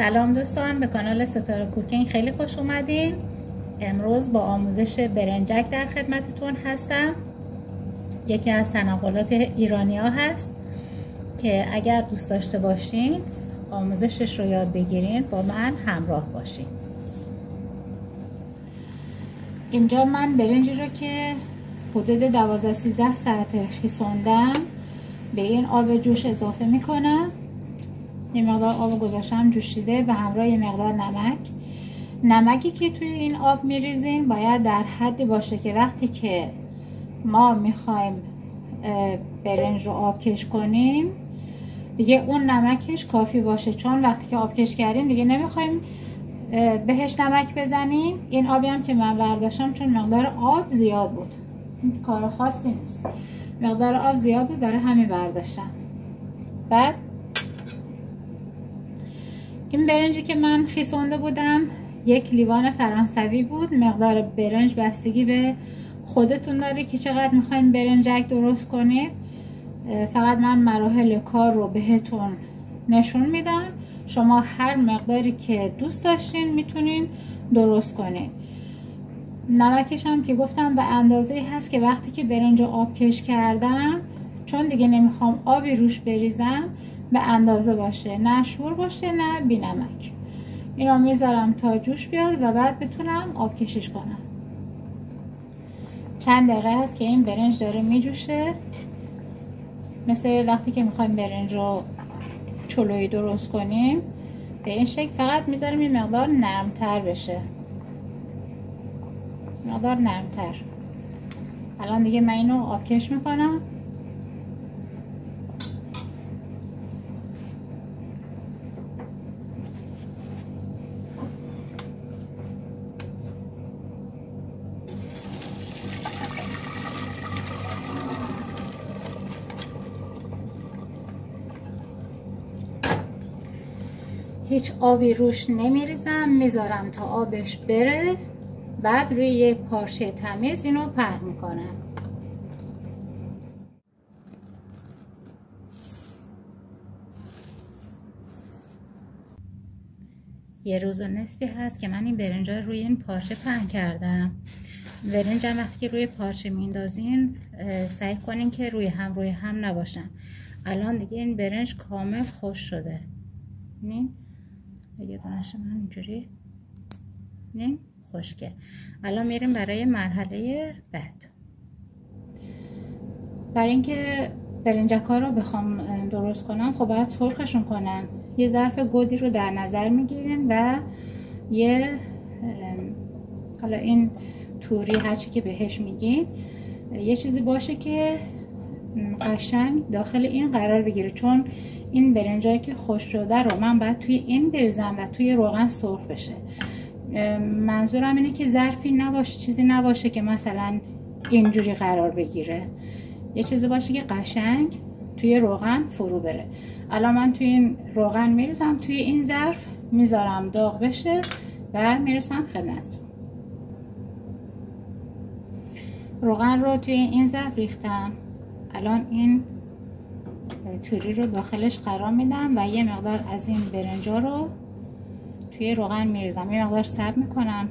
سلام دوستان، به کانال ستاره کوکینگ خیلی خوش اومدین. امروز با آموزش برنجک در خدمتتون هستم. یکی از تنقلات ایرانی ها هست که اگر دوست داشته باشین آموزشش رو یاد بگیرین با من همراه باشین. اینجا من برنجی رو که حدود 12-13 ساعت خیسوندم به این آب جوش اضافه میکنم. یه مقدار آب گذاشتم جوشیده و همراه یه مقدار نمکی که توی این آب میریزین باید در حدی باشه که وقتی که ما میخوایم برنج رو آبکش کنیم دیگه اون نمکش کافی باشه، چون وقتی که آبکش کردیم دیگه نمیخوایم بهش نمک بزنیم. این آبی هم که من برداشتم چون مقدار آب زیاد بود، کار خاصی نیست، مقدار آب زیاد بود برای همین برداشتم. بعد این برنجی که من خیسونده بودم 1 لیوان فرانسوی بود. مقدار برنج بستگی به خودتون داره که چقدر میخواین برنجک درست کنید. فقط من مراحل کار رو بهتون نشون میدم، شما هر مقداری که دوست داشتین میتونین درست کنین. نمکش هم که گفتم به اندازه هست که وقتی که برنج آب کش کردم، چون دیگه نمیخوام آبی روش بریزم، به اندازه باشه، نه شور باشه نه بی نمک. اینا میذارم تا جوش بیاد و بعد بتونم آب کشیش کنم. چند دقیقه هست که این برنج داره میجوشه، مثل وقتی که میخوایم برنج رو چلویی درست کنیم به این شکل. فقط میذارم این مقدار نرمتر بشه، مقدار نرمتر. الان دیگه من اینو آبکش میکنم. هیچ آبی روش نمیریزم، میذارم تا آبش بره، بعد روی یه پارچه تمیز اینو پهن میکنم. یه روز و نصفی هست که من این برنجا روی این پارچه پهن کردم. برنجم وقتی که روی پارچه میندازین سعی کنین که روی هم نباشن. الان دیگه این برنج کامل خوش شده. ببینین یه دونش من اینجوری نیم خشکه. الان میریم برای مرحله بعد. برای اینکه برنجک ها رو بخوام درست کنم خب باید سرخشون کنم. یه ظرف گودی رو در نظر میگیرین و یه حالا این توری هرچی که بهش میگین یه چیزی باشه که قشنگ داخل این قرار بگیره، چون این برنجایی که خوش شده رو من باید توی این بریزم و توی روغن سرخ بشه. منظورم اینه که ظرفی نباشه، چیزی نباشه که مثلا اینجوری قرار بگیره، یه چیزی باشه که قشنگ توی روغن فرو بره. الان من توی این روغن میریزم، توی این ظرف میذارم داغ بشه و میرسم خدمتتون. روغن رو توی این ظرف ریختم. الان این توری رو داخلش قرار میدم و یه مقدار از این برنجا رو توی روغن میریزم. یه مقدار صبر میکنم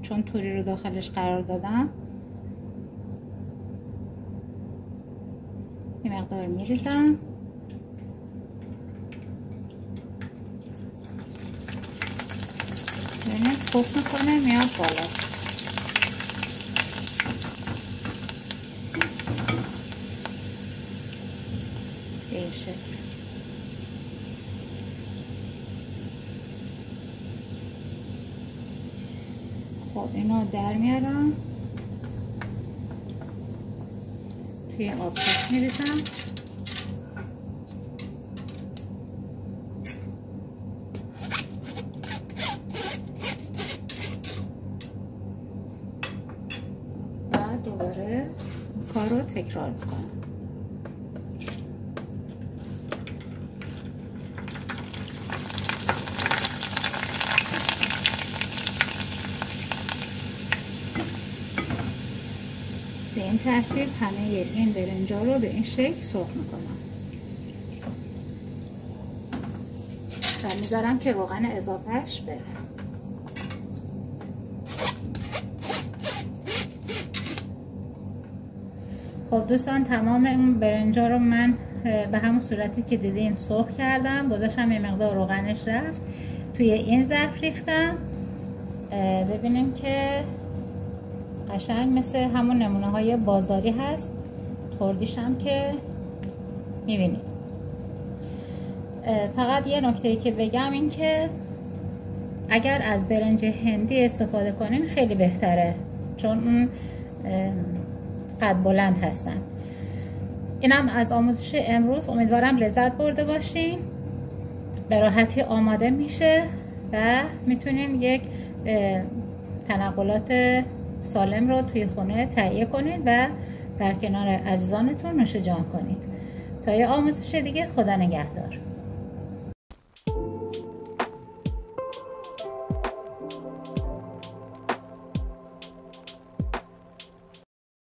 چون توری رو داخلش قرار دادم. یه مقدار میریزم. ببینید خوب میکنه میاد بالا. به این شکل. خب اینو در میارم، توی آبکش میریزم. و دوباره کار رو تکرار میکنم. به این ترتیب همه این برنجا رو به این شکل سرخ میکنم. و میذارم که روغن اضافهش بره. خب دوستان تمام اون برنجا رو من به همون صورتی که دیدین سرخ کردم، گذاشتم یه مقدار روغنش رفت، توی این ظرف ریختم. ببینیم که قشنگ مثل همون نمونه های بازاری هست، تردیش هم که میبینید. فقط یه نکته که بگم این که اگر از برنج هندی استفاده کنین خیلی بهتره، چون اون قد بلند هستن. اینم از آموزش امروز، امیدوارم لذت برده باشین. به راحتی آماده میشه و میتونین یک تنقلات سالم رو توی خونه تهیه کنید و در کنار عزیزانتون نوش جان کنید. تا یه آموزش دیگه، خدا نگهدار.